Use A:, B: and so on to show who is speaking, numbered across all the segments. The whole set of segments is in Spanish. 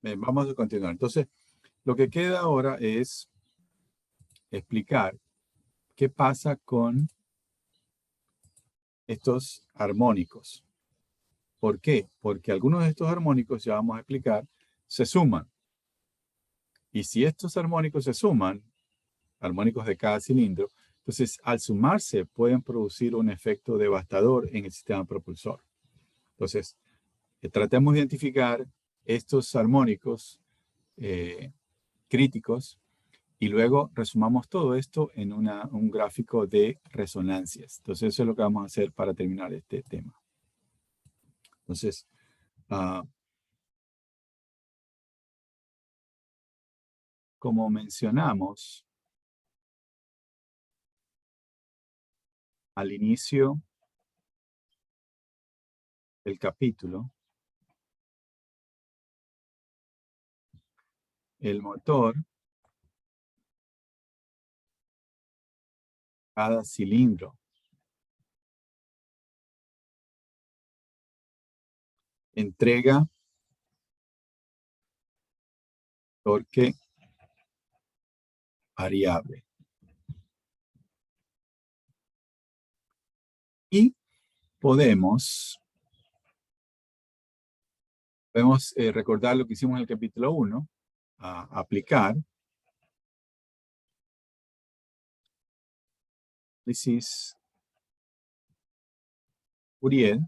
A: Vamos a continuar. Entonces, lo que queda ahora es explicar qué pasa con estos armónicos. ¿Por qué? Porque algunos de estos armónicos, ya vamos a explicar, se suman. Y si estos armónicos se suman, armónicos de cada cilindro, entonces al sumarse pueden producir un efecto devastador en el sistema propulsor. Entonces, tratemos de identificar estos armónicos críticos y luego resumamos todo esto en un gráfico de resonancias. Entonces, eso es lo que vamos a hacer para terminar este tema. Entonces, como mencionamos al inicio del capítulo, el motor, cada cilindro, entrega torque variable. Y podemos recordar lo que hicimos en el capítulo 1, aplicar análisis Fourier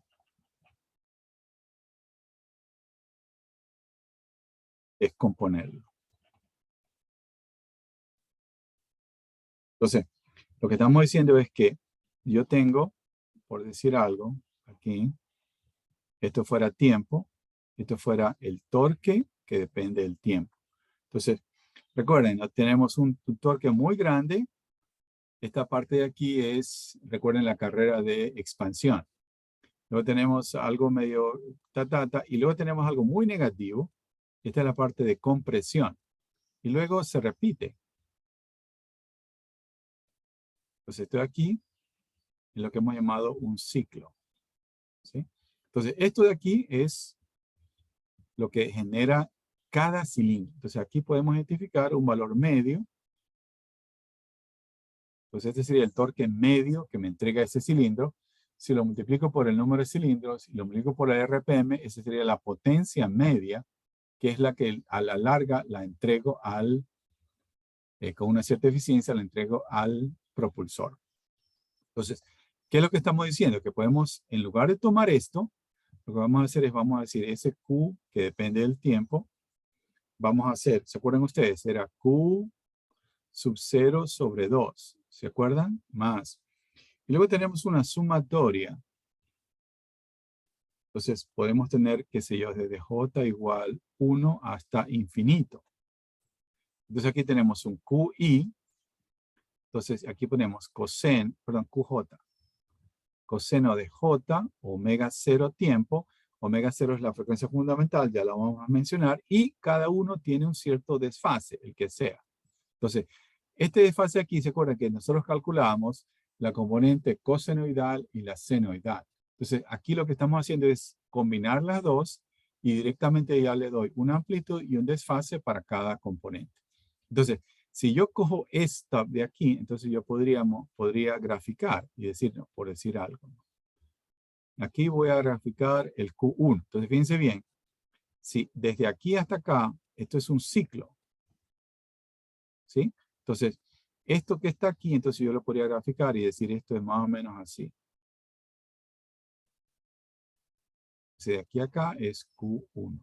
A: es componerlo. Entonces, lo que estamos diciendo es que yo tengo, por decir algo, aquí, esto fuera tiempo, esto fuera el torque que depende del tiempo. Entonces, recuerden, tenemos un torque muy grande. Esta parte de aquí es, recuerden, la carrera de expansión. Luego tenemos algo medio y luego tenemos algo muy negativo. Esta es la parte de compresión. Y luego se repite. Entonces, esto de aquí es lo que hemos llamado un ciclo. ¿Sí? Entonces, esto de aquí es lo que genera cada cilindro. Entonces, aquí podemos identificar un valor medio. Entonces, este sería el torque medio que me entrega ese cilindro. Si lo multiplico por el número de cilindros y lo multiplico por la RPM, esa sería la potencia media, que es la que a la larga la entrego con una cierta eficiencia, la entrego al propulsor. Entonces, ¿qué es lo que estamos diciendo? Que podemos, en lugar de tomar esto, lo que vamos a hacer es, vamos a decir, ese Q que depende del tiempo, vamos a hacer, ¿se acuerdan ustedes? Era Q sub 0 sobre 2, ¿se acuerdan? Más. Y luego tenemos una sumatoria. Entonces, podemos tener, qué sé yo, desde J igual 1 hasta infinito. Entonces, aquí tenemos un QI. Entonces, aquí ponemos QJ. Coseno de J, omega 0 tiempo. Omega 0 es la frecuencia fundamental, ya la vamos a mencionar. Y cada uno tiene un cierto desfase, el que sea. Entonces, este desfase aquí, ¿se acuerdan que nosotros calculamos la componente cosenoidal y la senoidal? Entonces, aquí lo que estamos haciendo es combinar las dos y directamente ya le doy una amplitud y un desfase para cada componente. Entonces, si yo cojo esta de aquí, entonces yo podría graficar y decir, no, por decir algo. Aquí voy a graficar el Q1. Entonces, fíjense bien, si desde aquí hasta acá, esto es un ciclo. ¿Sí? Entonces, esto que está aquí, entonces yo lo podría graficar y decir esto es más o menos así. De aquí a acá es Q1.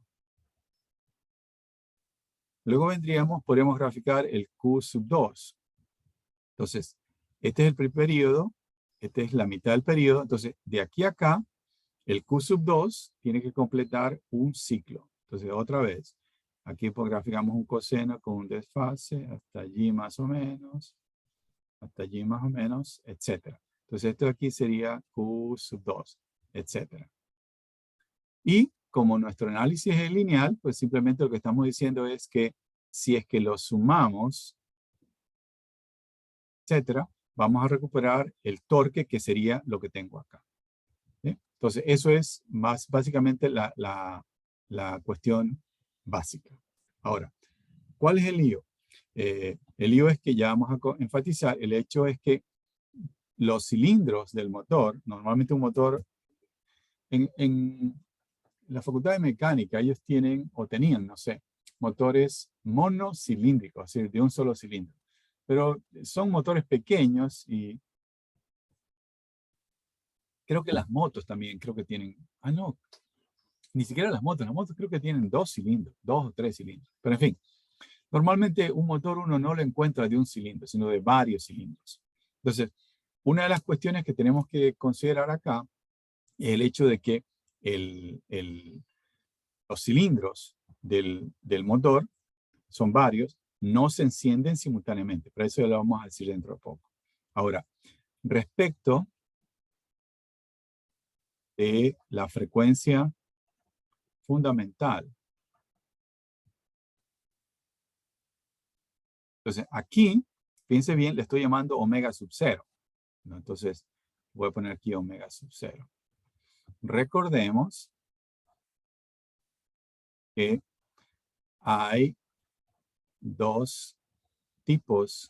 A: Luego podríamos graficar el Q sub 2. Entonces, este es el primer periodo, este es la mitad del periodo. Entonces, de aquí a acá, el Q sub 2 tiene que completar un ciclo. Entonces, otra vez, aquí graficamos un coseno con un desfase, hasta allí más o menos, hasta allí más o menos, etc. Entonces, esto de aquí sería Q sub 2, etc. Y como nuestro análisis es lineal, pues simplemente lo que estamos diciendo es que si es que lo sumamos, etcétera, vamos a recuperar el torque que sería lo que tengo acá. ¿Sí? Entonces, eso es básicamente la cuestión básica. Ahora, ¿cuál es el lío? El lío es que ya vamos a enfatizar, el hecho es que los cilindros del motor, normalmente un motor, en la Facultad de Mecánica, ellos tienen o tenían, no sé, motores monocilíndricos, es decir, de un solo cilindro. Pero son motores pequeños y creo que las motos también, creo que tienen, no, ni siquiera las motos creo que tienen 2 cilindros, 2 o 3 cilindros. Pero en fin, normalmente un motor uno no lo encuentra de un cilindro, sino de varios cilindros. Entonces, una de las cuestiones que tenemos que considerar acá es el hecho de que los cilindros del motor son varios, no se encienden simultáneamente. Pero eso ya lo vamos a decir dentro de poco. Ahora, respecto de la frecuencia fundamental. Entonces, aquí, fíjense bien, le estoy llamando omega sub 0, ¿no? Entonces, voy a poner aquí omega sub 0. Recordemos que hay 2 tipos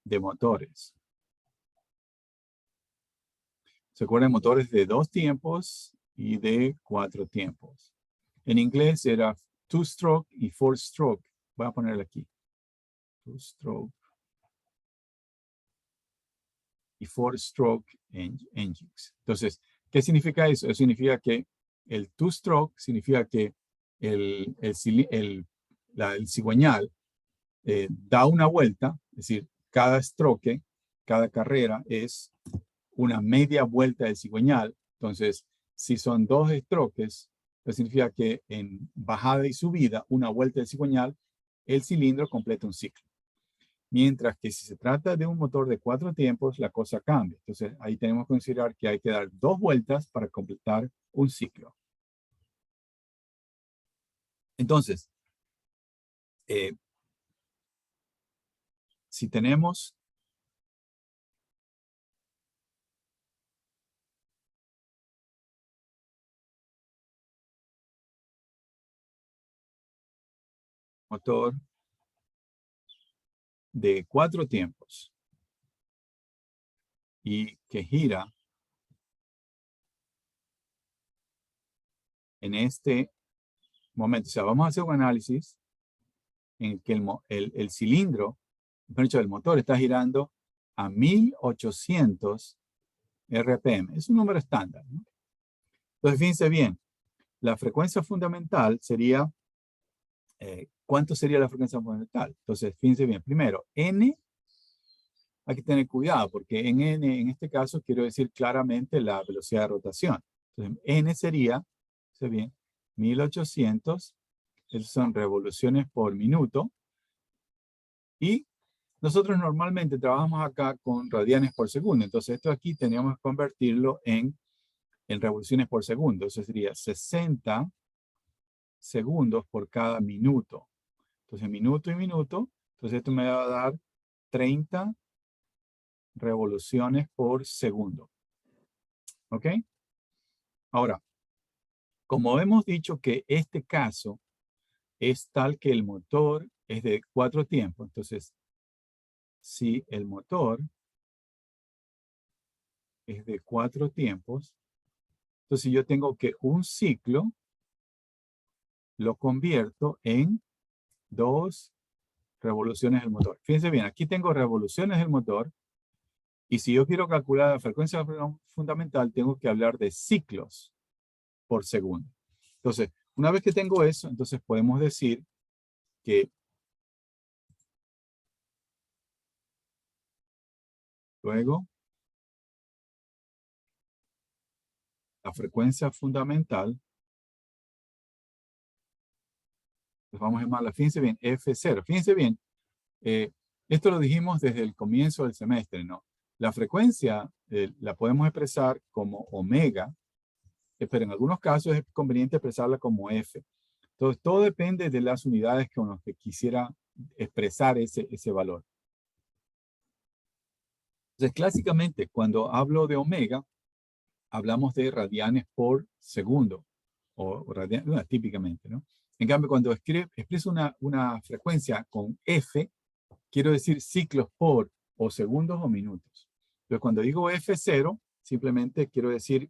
A: de motores. ¿Se acuerdan? Motores de 2 tiempos y de 4 tiempos. En inglés era 2-stroke y 4-stroke. Voy a ponerle aquí. 2-stroke y 4-stroke engines. Entonces, ¿qué significa eso? Eso significa que el 2-stroke significa que el cigüeñal da una vuelta, es decir, cada stroke, cada carrera es una media vuelta del cigüeñal. Entonces, si son 2 strokes, eso significa que en bajada y subida, una vuelta del cigüeñal, el cilindro completa un ciclo. Mientras que si se trata de un motor de 4 tiempos, la cosa cambia. Entonces, ahí tenemos que considerar que hay que dar 2 vueltas para completar un ciclo. Entonces, si tenemos motor de 4 tiempos y que gira en este momento, o sea, vamos a hacer un análisis en el que el cilindro, mejor dicho, el motor está girando a 1800 RPM. Es un número estándar, ¿no? Entonces, fíjense bien, la frecuencia fundamental sería, ¿cuánto sería la frecuencia fundamental? Entonces, fíjense bien, primero, N, hay que tener cuidado, porque en N, en este caso, quiero decir claramente la velocidad de rotación. Entonces, N sería, fíjense bien, 1800, esas son revoluciones por minuto, y nosotros normalmente trabajamos acá con radianes por segundo. Entonces, esto aquí teníamos que convertirlo en revoluciones por segundo. Eso sería 60 segundos por cada minuto. Entonces, minuto y minuto. Entonces, esto me va a dar 30 revoluciones por segundo. ¿Ok? Ahora, como hemos dicho que este caso es tal que el motor es de 4 tiempos, entonces, si el motor es de 4 tiempos, entonces yo tengo que un ciclo lo convierto en 2 revoluciones del motor. Fíjense bien, aquí tengo revoluciones del motor y si yo quiero calcular la frecuencia fundamental, tengo que hablar de ciclos por segundo. Entonces, una vez que tengo eso, entonces podemos decir que luego la frecuencia fundamental, pues vamos a llamarla, fíjense bien, F0. Fíjense bien, esto lo dijimos desde el comienzo del semestre, ¿no? La frecuencia la podemos expresar como omega, pero en algunos casos es conveniente expresarla como F. Entonces, todo depende de las unidades con las que quisiera expresar ese valor. Entonces, clásicamente, cuando hablo de omega, hablamos de radianes por segundo. o radianes, no, típicamente, ¿no? En cambio, cuando expreso una frecuencia con F, quiero decir ciclos por o segundos o minutos. Entonces, cuando digo F0, simplemente quiero decir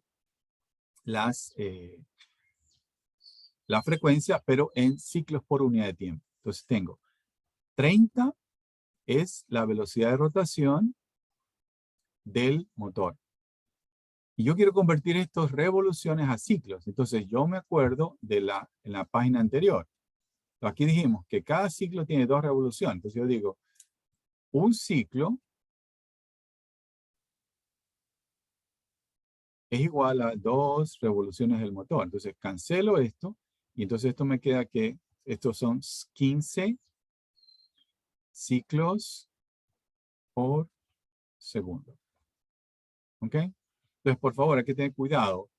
A: la frecuencia, pero en ciclos por unidad de tiempo. Entonces tengo 30 es la velocidad de rotación del motor. Y yo quiero convertir estas revoluciones a ciclos. Entonces yo me acuerdo de en la página anterior. Aquí dijimos que cada ciclo tiene 2 revoluciones. Entonces yo digo, un ciclo es igual a 2 revoluciones del motor. Entonces cancelo esto y entonces esto me queda que estos son 15 ciclos por segundo. ¿Ok? Entonces, por favor, hay que tener cuidado.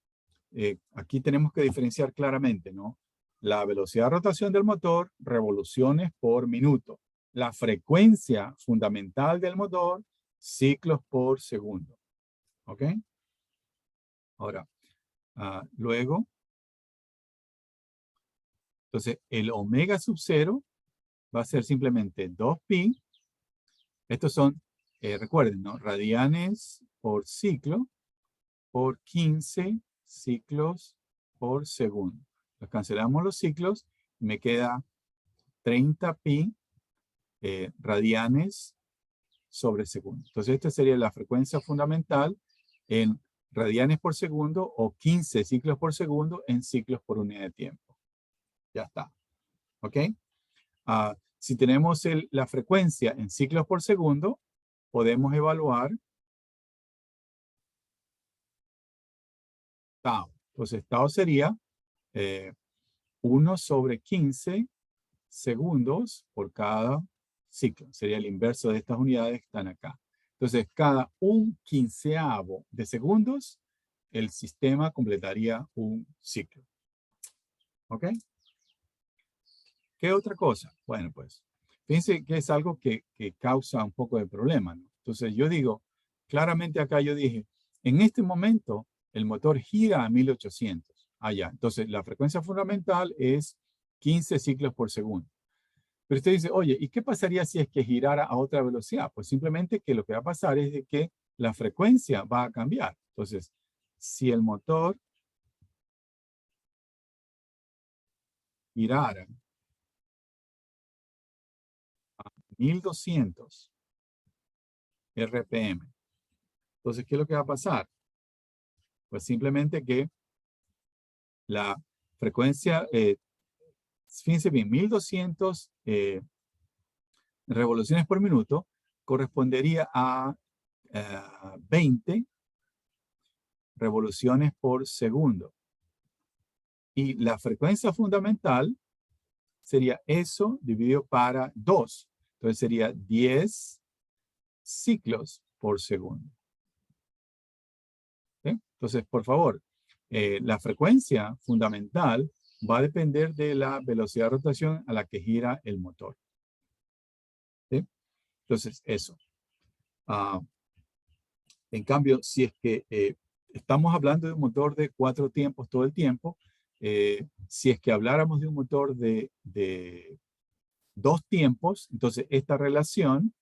A: Aquí tenemos que diferenciar claramente, ¿no? La velocidad de rotación del motor, revoluciones por minuto. La frecuencia fundamental del motor, ciclos por segundo. ¿Ok? Ahora, luego, entonces, el omega sub 0 va a ser simplemente 2pi. Estos son, recuerden, ¿no? Radianes por ciclo por 15 ciclos por segundo. Los cancelamos los ciclos y me queda 30pi radianes sobre segundo. Entonces, esta sería la frecuencia fundamental en radianes por segundo o 15 ciclos por segundo en ciclos por unidad de tiempo. Ya está. ¿Ok? Si tenemos la frecuencia en ciclos por segundo, podemos evaluar tau. Entonces, tau sería 1 sobre 15 segundos por cada ciclo. Sería el inverso de estas unidades que están acá. Entonces, cada 1/15 de segundos, el sistema completaría un ciclo. ¿Ok? ¿Qué otra cosa? Bueno, pues, fíjense que es algo que causa un poco de problema, ¿no? Entonces, yo digo, claramente acá yo dije, en este momento, el motor gira a 1800. Allá. Entonces, la frecuencia fundamental es 15 ciclos por segundo. Pero usted dice, oye, ¿y qué pasaría si es que girara a otra velocidad? Pues simplemente que lo que va a pasar es de que la frecuencia va a cambiar. Entonces, si el motor girara a 1200 RPM, entonces, ¿qué es lo que va a pasar? Pues simplemente que la frecuencia, fíjense bien, 1200 revoluciones por minuto correspondería a 20 revoluciones por segundo. Y la frecuencia fundamental sería eso dividido para 2. Entonces sería 10 ciclos por segundo. ¿Sí? Entonces, por favor, la frecuencia fundamental va a depender de la velocidad de rotación a la que gira el motor. ¿Sí? Entonces, eso. En cambio, si es que estamos hablando de un motor de 4 tiempos todo el tiempo, si es que habláramos de un motor de 2 tiempos, entonces esta relación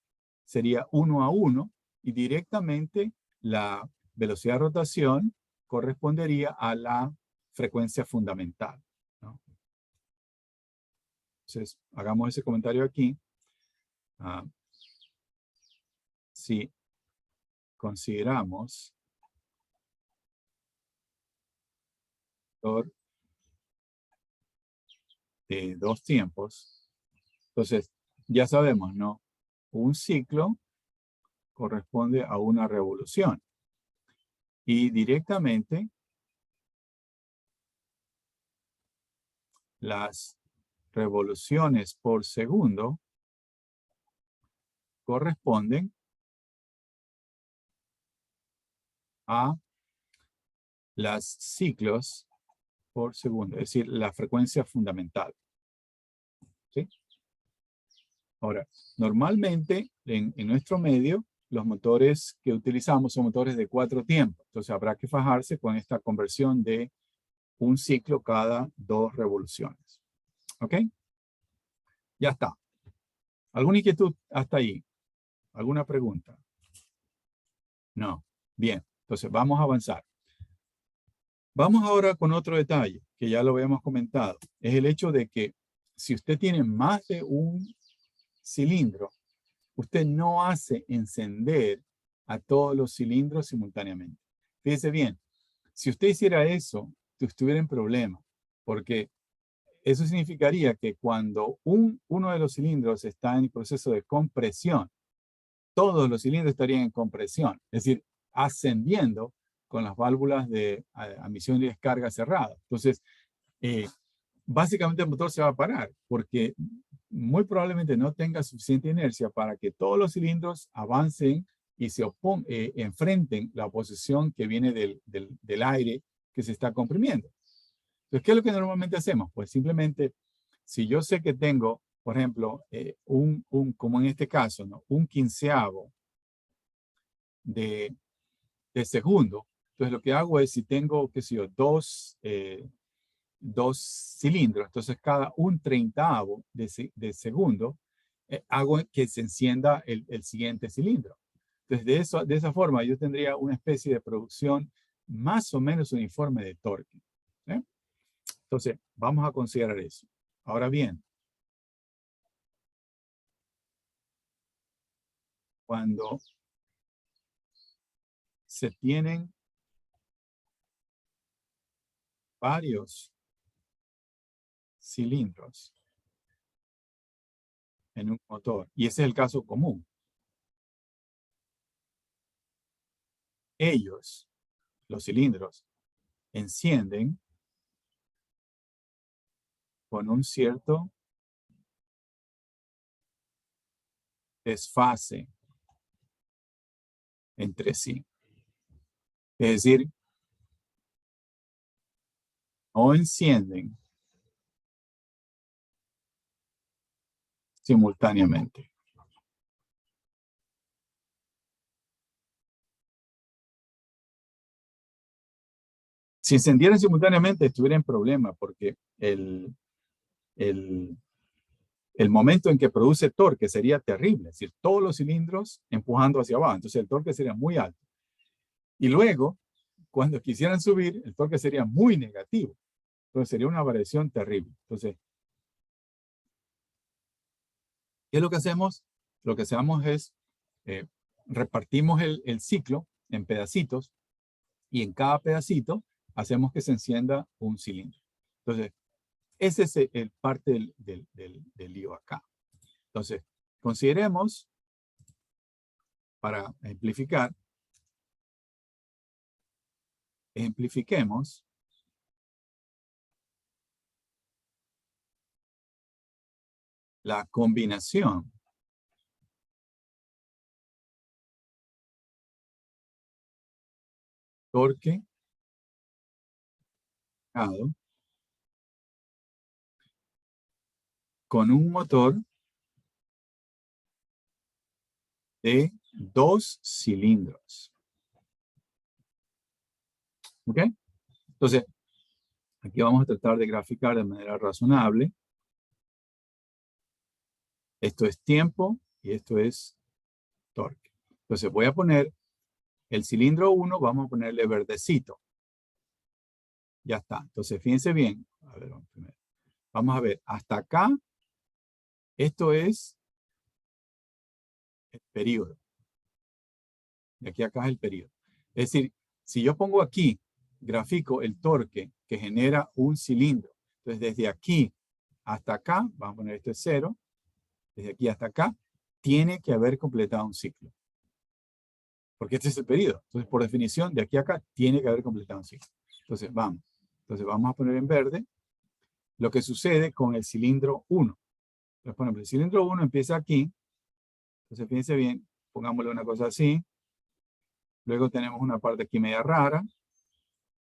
A: sería 1:1 y directamente la velocidad de rotación correspondería a la frecuencia fundamental, ¿no? Entonces, hagamos ese comentario aquí. Si consideramos de 2 tiempos, entonces ya sabemos, ¿no? Un ciclo corresponde a una revolución. Y directamente las revoluciones por segundo corresponden a las ciclos por segundo, es decir, la frecuencia fundamental. ¿Sí? Ahora, normalmente en nuestro medio, los motores que utilizamos son motores de 4 tiempos. Entonces habrá que fajarse con esta conversión de un ciclo cada 2 revoluciones. ¿Ok? Ya está. ¿Alguna inquietud hasta ahí? ¿Alguna pregunta? No. Bien. Entonces, vamos a avanzar. Vamos ahora con otro detalle, que ya lo habíamos comentado. Es el hecho de que si usted tiene más de un cilindro, usted no hace encender a todos los cilindros simultáneamente. Fíjese bien, si usted hiciera eso, usted estuviera en problema, porque eso significaría que cuando uno de los cilindros está en el proceso de compresión, todos los cilindros estarían en compresión, es decir, ascendiendo con las válvulas de admisión y descarga cerradas. Entonces, básicamente el motor se va a parar porque muy probablemente no tenga suficiente inercia para que todos los cilindros avancen y se enfrenten la oposición que viene del aire que se está comprimiendo. Entonces, ¿qué es lo que normalmente hacemos? Pues simplemente, si yo sé que tengo, por ejemplo, como en este caso, ¿no? Un quinceavo de segundo, entonces lo que hago es, si tengo, qué sé yo, dos cilindros, entonces cada un treintavo de segundo, hago que se encienda el siguiente cilindro. Entonces, de esa forma, yo tendría una especie de producción más o menos uniforme de torque. ¿Eh? Entonces, vamos a considerar eso. Ahora bien, cuando se tienen varios cilindros en un motor, y ese es el caso común, ellos, los cilindros, encienden con un cierto desfase entre sí. Es decir, no encienden simultáneamente. Si encendieran simultáneamente, estuviera en problema porque el, el momento en que produce torque sería terrible. Es decir, todos los cilindros empujando hacia abajo. Entonces el torque sería muy alto. Y luego, cuando quisieran subir, el torque sería muy negativo. Entonces sería una variación terrible. Entonces, ¿qué es lo que hacemos? Lo que hacemos es repartimos el ciclo en pedacitos y en cada pedacito hacemos que se encienda un cilindro. Entonces, ese es el parte del lío acá. Entonces, consideremos, para ejemplifiquemos la combinación torque con un motor de 2 cilindros. ¿Ok? Entonces, aquí vamos a tratar de graficar de manera razonable. Esto es tiempo y esto es torque. Entonces, voy a poner el cilindro 1, vamos a ponerle verdecito. Ya está. Entonces, fíjense bien. A ver, vamos a ver. Hasta acá, esto es el periodo. De aquí a acá es el periodo. Es decir, si yo pongo aquí, grafico el torque que genera un cilindro. Entonces, desde aquí hasta acá, vamos a poner esto es 0, desde aquí hasta acá, tiene que haber completado un ciclo. Porque este es el periodo. Entonces, por definición, de aquí a acá, tiene que haber completado un ciclo. Entonces, vamos. Entonces, vamos a poner en verde lo que sucede con el cilindro 1. Entonces, por ejemplo, el cilindro 1 empieza aquí. Entonces, fíjense bien, pongámosle una cosa así. Luego tenemos una parte aquí media rara.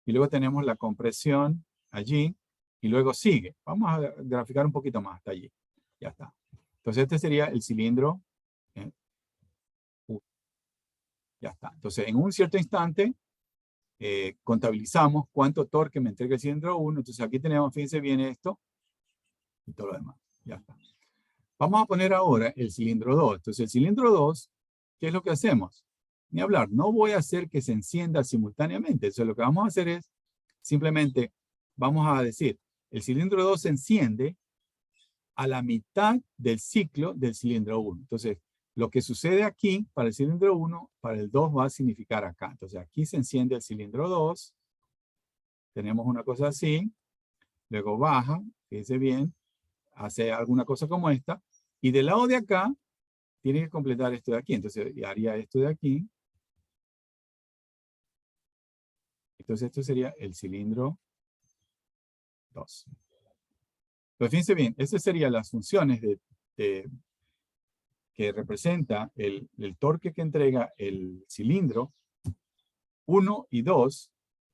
A: Y luego tenemos la compresión allí. Y luego sigue. Vamos a graficar un poquito más hasta allí. Ya está. Entonces, este sería el cilindro 1. Ya está. Entonces, en un cierto instante, contabilizamos cuánto torque me entrega el cilindro 1. Entonces aquí tenemos, fíjense bien esto y todo lo demás. Ya está. Vamos a poner ahora el cilindro 2. Entonces el cilindro 2, ¿qué es lo que hacemos? Ni hablar, no voy a hacer que se encienda simultáneamente. Entonces lo que vamos a hacer es, simplemente vamos a decir, el cilindro 2 se enciende a la mitad del ciclo del cilindro 1. Entonces, lo que sucede aquí para el cilindro 1, para el 2 va a significar acá. Entonces, aquí se enciende el cilindro 2. Tenemos una cosa así. Luego baja, fíjense bien, hace alguna cosa como esta. Y del lado de acá, tiene que completar esto de aquí. Entonces, haría esto de aquí. Entonces, esto sería el cilindro 2. Pues fíjense bien, esas serían las funciones que representa el torque que entrega el cilindro 1 y 2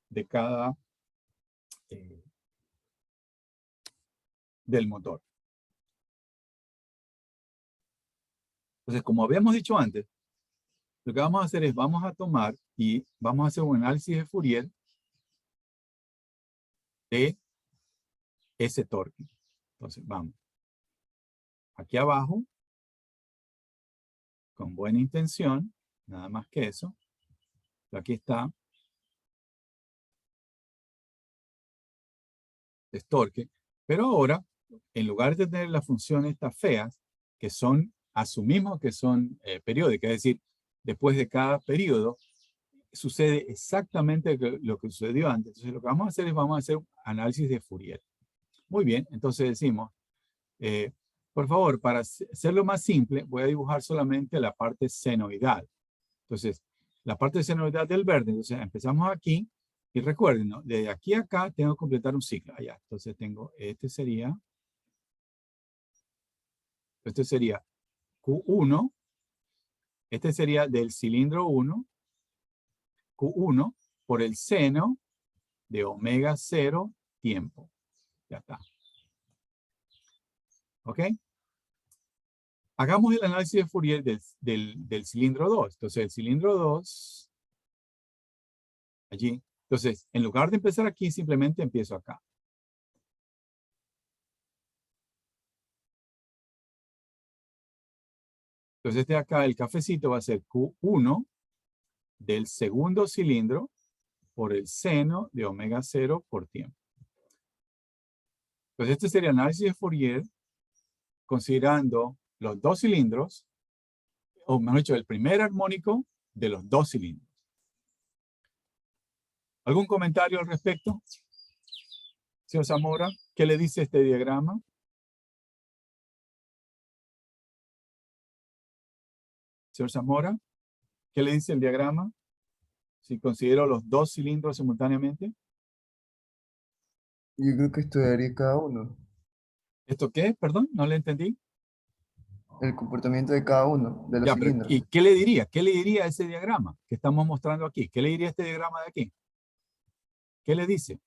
A: de cada del motor. Entonces, como habíamos dicho antes, lo que vamos a hacer es, vamos a tomar y vamos a hacer un análisis de Fourier de ese torque. Entonces, vamos. Aquí abajo, con buena intención, nada más que eso. Aquí está. Es torque. Pero ahora, en lugar de tener las funciones estas feas, que son, asumimos que son periódicas, es decir, después de cada periodo, sucede exactamente lo que sucedió antes. Entonces, lo que vamos a hacer es, vamos a hacer un análisis de Fourier. Muy bien, entonces decimos, por favor, para hacerlo más simple, voy a dibujar solamente la parte senoidal. Entonces, la parte senoidal del verde, entonces empezamos aquí, y recuerden, ¿no? De aquí a acá tengo que completar un ciclo. Allá, entonces tengo, este sería Q1, este sería del cilindro 1, Q1 por el seno de omega 0 tiempo. Ya está. ¿Ok? Hagamos el análisis de Fourier del cilindro 2. Entonces, el cilindro 2, allí. Entonces, en lugar de empezar aquí, simplemente empiezo acá. Entonces, este de acá, el cafecito va a ser Q1 del segundo cilindro por el seno de omega 0 por tiempo. Entonces, este sería el análisis de Fourier considerando los dos cilindros, o mejor dicho, el primer armónico de los dos cilindros. ¿Algún comentario al respecto? Señor Zamora, ¿qué le dice este diagrama? Señor Zamora, ¿qué le dice el diagrama? Si considero los dos cilindros simultáneamente.
B: Yo creo que estudiaría cada uno,
A: ¿Esto qué? Perdón, no le entendí.
B: el comportamiento de cada uno de los
A: Ya, pero
B: cilindros.
A: ¿y qué le diría? ¿Qué le diría a ese diagrama que estamos mostrando aquí? ¿Qué le diría a este diagrama de aquí? ¿Qué le dice?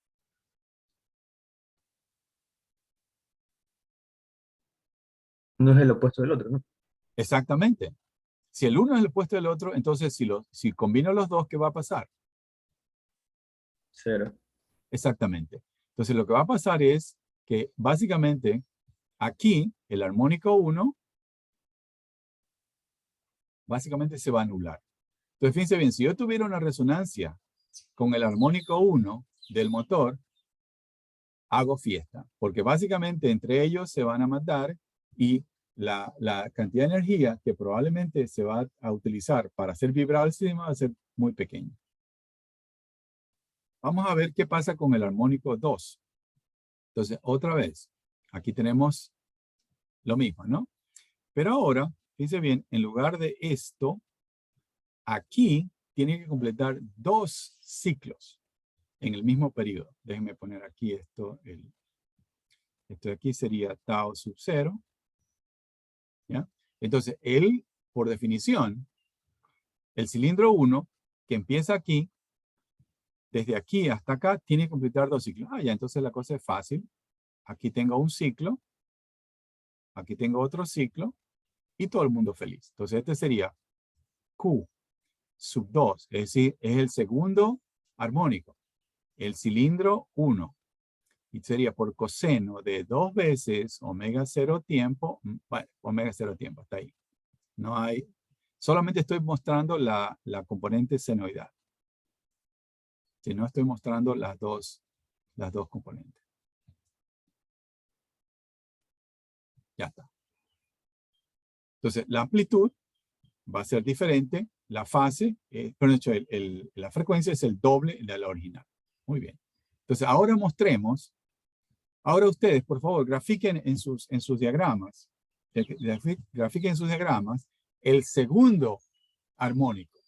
C: No es el opuesto del otro, ¿no?
A: Exactamente. Si el uno es el opuesto del otro, entonces si combino los dos, ¿qué va a pasar?
C: Cero.
A: Exactamente. Entonces lo que va a pasar es que básicamente aquí el armónico 1 básicamente se va a anular. Entonces fíjense bien, si yo tuviera una resonancia con el armónico 1 del motor, hago fiesta, porque básicamente entre ellos se van a matar y la cantidad de energía que probablemente se va a utilizar para hacer vibrar el sistema va a ser muy pequeña. Vamos a ver qué pasa con el armónico 2. Entonces, otra vez, aquí tenemos lo mismo, ¿no? Pero ahora, fíjense bien, en lugar de esto, aquí tiene que completar dos ciclos en el mismo periodo. Déjenme poner aquí esto. Esto de aquí sería tau sub 0. ¿Ya? Entonces, él, por definición, el cilindro 1, que empieza aquí, desde aquí hasta acá, tiene que completar dos ciclos. Ah, ya, entonces la cosa es fácil. Aquí tengo un ciclo, aquí tengo otro ciclo, y todo el mundo feliz. Entonces, este sería Q sub 2, es decir, es el segundo armónico. El cilindro 1. Y sería por coseno de 2 veces omega 0 tiempo. Bueno, omega 0 tiempo, está ahí. No hay. Solamente estoy mostrando la componente senoidal. Si no estoy mostrando las dos componentes. Ya está. Entonces, la amplitud va a ser diferente. La fase, pero de hecho, la frecuencia es el doble de la original. Muy bien. Entonces, ahora mostremos. Ahora ustedes, por favor, grafiquen en sus diagramas. Grafiquen en sus diagramas el segundo armónico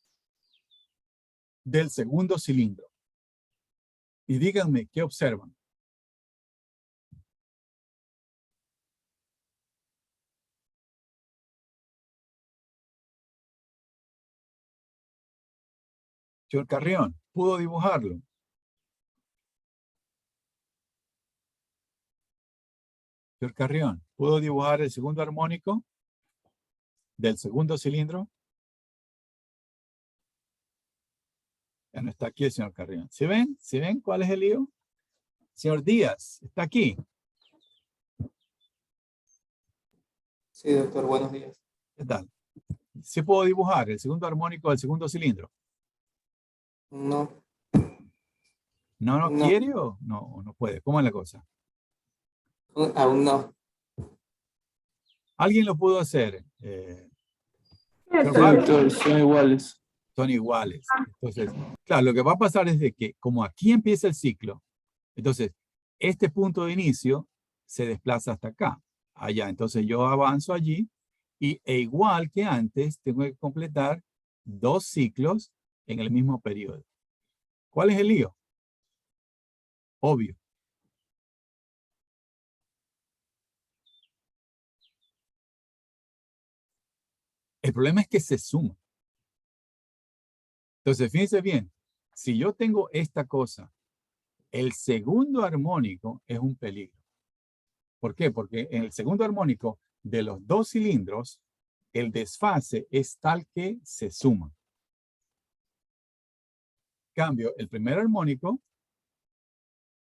A: del segundo cilindro. Y díganme qué observan. Señor Carrión, ¿pudo dibujarlo? Señor Carrión, ¿pudo dibujar el segundo armónico del segundo cilindro? Ya no está aquí el señor Carrión. ¿Sí ven? ¿Sí ven cuál es el lío? Señor Díaz, ¿está aquí?
D: Sí, doctor, buenos días.
A: ¿Qué tal? ¿Sí puedo dibujar el segundo armónico del segundo cilindro?
D: No,
A: ¿No
D: no,
A: quiere o no puede? ¿Cómo es la cosa?
D: aún no.
A: ¿Alguien lo pudo hacer?
D: Sí, doctor, son iguales.
A: Son iguales. Entonces, claro, lo que va a pasar es de que como aquí empieza el ciclo, entonces este punto de inicio se desplaza hasta acá, allá. Entonces yo avanzo allí e igual que antes tengo que completar 2 ciclos en el mismo periodo. ¿Cuál es el lío? Obvio. El problema es que se suma. Entonces, fíjense bien, si yo tengo esta cosa, el segundo armónico es un peligro. ¿Por qué? Porque en el segundo armónico de los 2 cilindros, el desfase es tal que se suma. En cambio, el primer armónico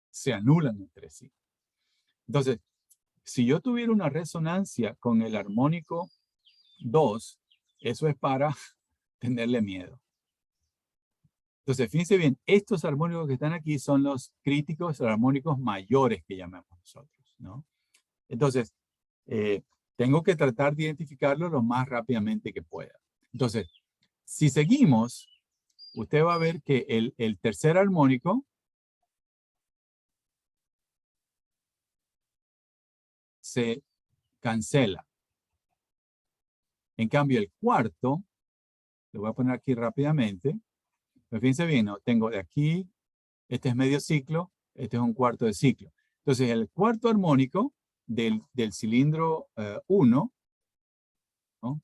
A: se anulan entre sí. Entonces, si yo tuviera una resonancia con el armónico 2, eso es para tenerle miedo. Entonces, fíjense bien, estos armónicos que están aquí son los críticos, los armónicos mayores que llamamos nosotros, ¿no? Entonces, tengo que tratar de identificarlo lo más rápidamente que pueda. Entonces, si seguimos, usted va a ver que el tercer armónico se cancela. En cambio, el cuarto, lo voy a poner aquí rápidamente. Pero fíjense bien, ¿no? Tengo de aquí, este es medio ciclo, este es un cuarto de ciclo. Entonces, el cuarto armónico del cilindro 1, ¿no?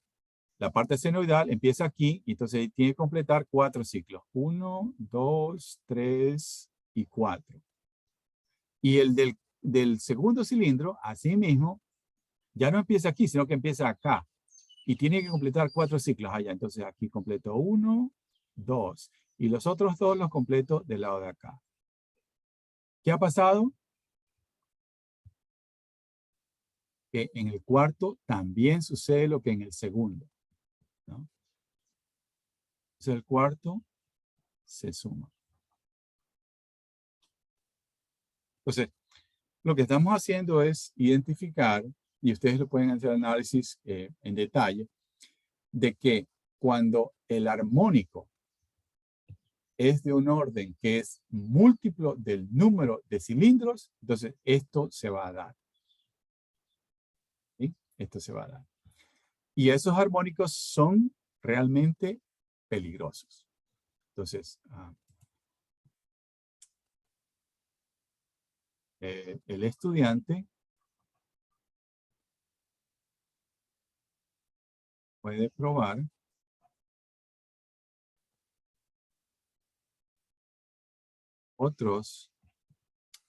A: La parte senoidal empieza aquí y entonces tiene que completar 4 ciclos. 1, 2, 3 y 4. Y el del segundo cilindro, así mismo, ya no empieza aquí, sino que empieza acá. Y tiene que completar 4 ciclos allá. Entonces aquí completo 1, 2. Y los otros 2 los completo del lado de acá. ¿Qué ha pasado? Que en el cuarto también sucede lo que en el segundo, ¿no? Entonces el cuarto se suma. Entonces, lo que estamos haciendo es identificar, y ustedes lo pueden hacer análisis en detalle, de que cuando el armónico es de un orden que es múltiplo del número de cilindros, entonces esto se va a dar. ¿Sí? Esto se va a dar. Y esos armónicos son realmente peligrosos. Entonces, el estudiante puede probar otros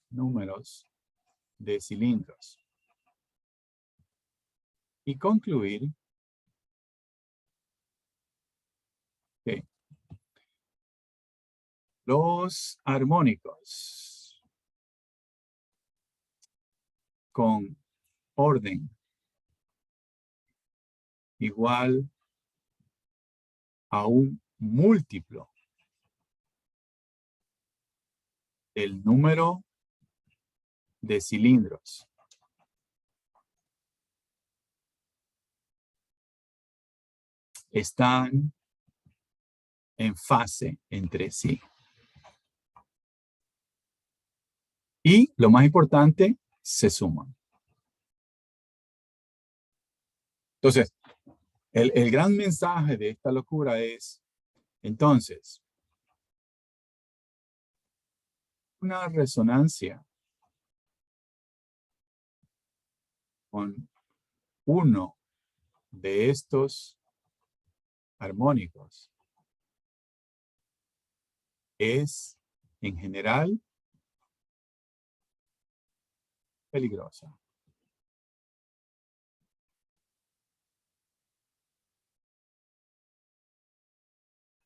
A: números de cilindros y concluir que Los armónicos con orden igual a un múltiplo del número de cilindros están en fase entre sí. Y lo más importante, se suman. Entonces, el gran mensaje de esta locura es, entonces, una resonancia con uno de estos armónicos es, en general, peligrosa.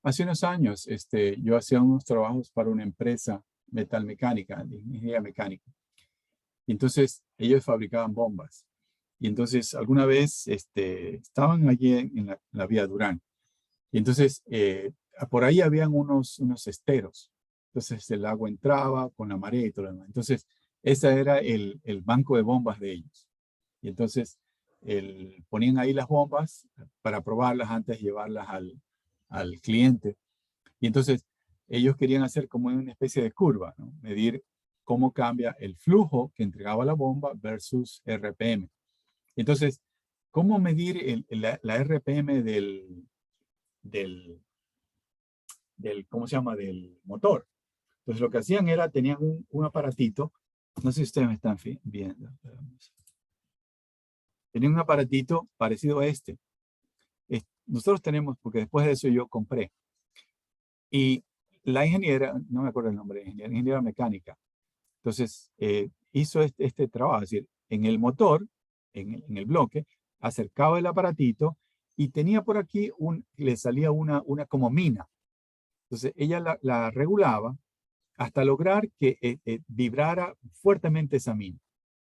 A: Hace unos años, yo hacía unos trabajos para una empresa metalmecánica, de ingeniería mecánica. Y entonces, ellos fabricaban bombas. Y entonces, alguna vez, estaban allí en la vía Durán. Y entonces, por ahí habían unos esteros. Entonces, el agua entraba con la marea y todo lo demás. Entonces, ese era el banco de bombas de ellos. Y entonces, ponían ahí las bombas para probarlas antes de llevarlas al cliente. Y entonces, ellos querían hacer como una especie de curva, ¿no? Medir cómo cambia el flujo que entregaba la bomba versus RPM. Entonces, ¿cómo medir la RPM del, ¿cómo se llama? Del motor? Entonces, lo que hacían era, tenían un aparatito, no sé si ustedes me están viendo. Tenían un aparatito parecido a este. Nosotros tenemos, porque después de eso yo compré. Y la ingeniera, no me acuerdo el nombre, ingeniera mecánica. Entonces, hizo este trabajo, es decir, en el motor, en el bloque, acercaba el aparatito y tenía por aquí, le salía una como mina. Entonces, ella la regulaba hasta lograr que vibrara fuertemente esa mina.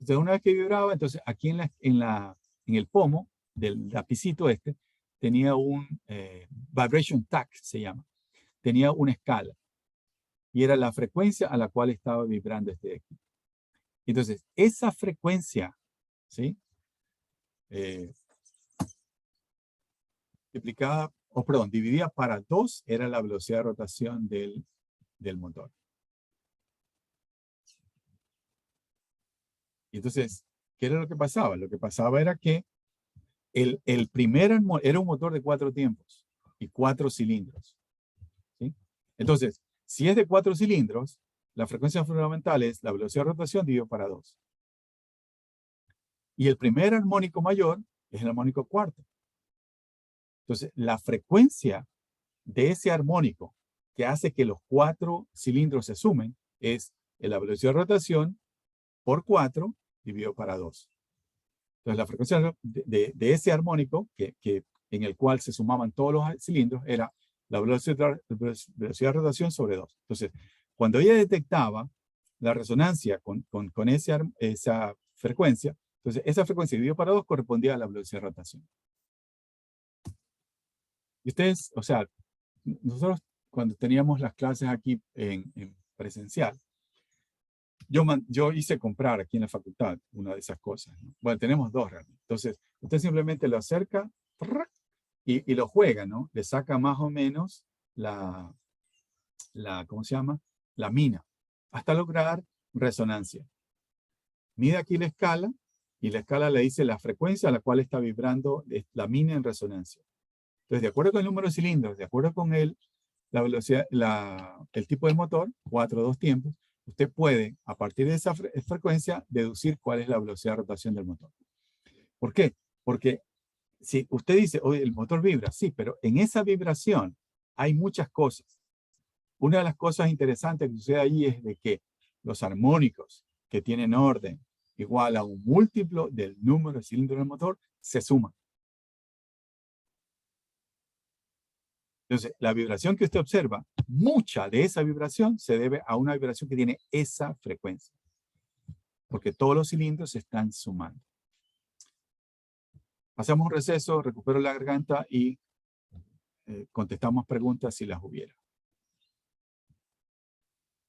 A: Entonces, una vez que vibraba, entonces aquí en el pomo del lapicito tenía un vibration tag, se llama. Tenía una escala. Y era la frecuencia a la cual estaba vibrando este equipo. Entonces, esa frecuencia, ¿sí? Dividida para 2 era la velocidad de rotación del motor. Y entonces, ¿qué era lo que pasaba? Lo que pasaba era que el primero era un motor de 4 tiempos y 4 cilindros. ¿Sí? Entonces, si es de 4 cilindros, la frecuencia fundamental es la velocidad de rotación dividido para 2. Y el primer armónico mayor es el armónico cuarto. Entonces, la frecuencia de ese armónico que hace que los 4 cilindros se sumen es la velocidad de rotación por 4 dividido para 2. Entonces, la frecuencia de ese armónico en el cual se sumaban todos los cilindros era la velocidad de rotación sobre 2. Entonces, cuando ella detectaba la resonancia con esa frecuencia, entonces esa frecuencia dividido para 2 correspondía a la velocidad de rotación. Y ustedes, o sea, nosotros cuando teníamos las clases aquí en presencial, yo hice comprar aquí en la facultad una de esas cosas, ¿no? Bueno, tenemos 2 realmente. Entonces, usted simplemente lo acerca y lo juega, ¿no? Le saca más o menos ¿cómo se llama? La mina, hasta lograr resonancia. Mide aquí la escala y la escala le dice la frecuencia a la cual está vibrando la mina en resonancia. Entonces, de acuerdo con el número de cilindros, de acuerdo con la velocidad, el tipo de motor, 4 o 2 tiempos, usted puede, a partir de esa frecuencia, deducir cuál es la velocidad de rotación del motor. ¿Por qué? Porque si usted dice, oye, el motor vibra, sí, pero en esa vibración hay muchas cosas. Una de las cosas interesantes que sucede ahí es de que los armónicos que tienen orden igual a un múltiplo del número de cilindros del motor se suman. Entonces, la vibración que usted observa, mucha de esa vibración se debe a una vibración que tiene esa frecuencia. Porque todos los cilindros se están sumando. Hacemos un receso, recupero la garganta y contestamos preguntas si las hubiera.